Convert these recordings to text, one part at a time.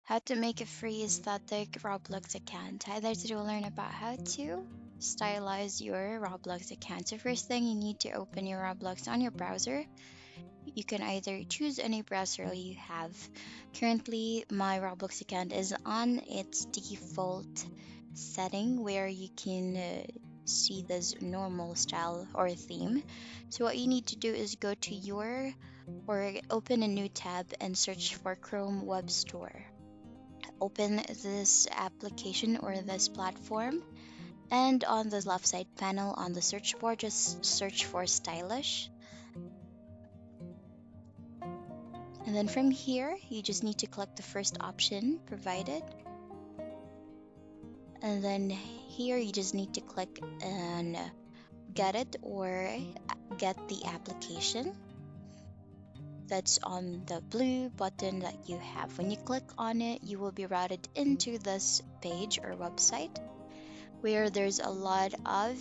how to make a free static Roblox account. Hi there, today we'll learn about how to stylize your Roblox account. So first thing, you need to open your Roblox on your browser. You can either choose any browser you have. Currently, my Roblox account is on its default setting where you can see this normal style or theme. So what you need to do is go to your or open a new tab and search for Chrome Web Store. Open this application or this platform, and on the left side panel on the search bar, just search for stylish. And then from here, you just need to click the first option provided. And then here, you just need to click and get it or get the application. That's on the blue button that you have. When you click on it, you will be routed into this page or website where there's a lot of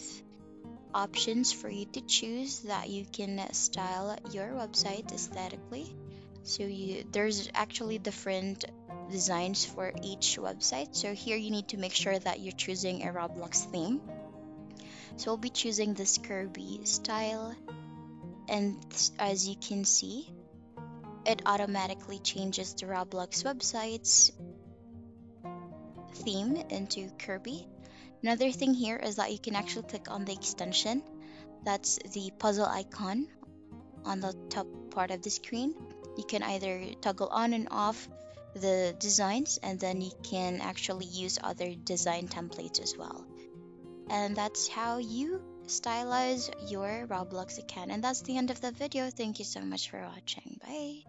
options for you to choose that you can style your website aesthetically. So there's actually different designs for each website. So here you need to make sure that you're choosing a Roblox theme. So we'll be choosing this Kirby style, and as you can see, it automatically changes the Roblox website's theme into Kirby. Another thing here is that you can actually click on the extension. That's the puzzle icon on the top part of the screen. You can either toggle on and off the designs, and then you can actually use other design templates as well. And that's how you stylize your Roblox account. And that's the end of the video. Thank you so much for watching. Bye.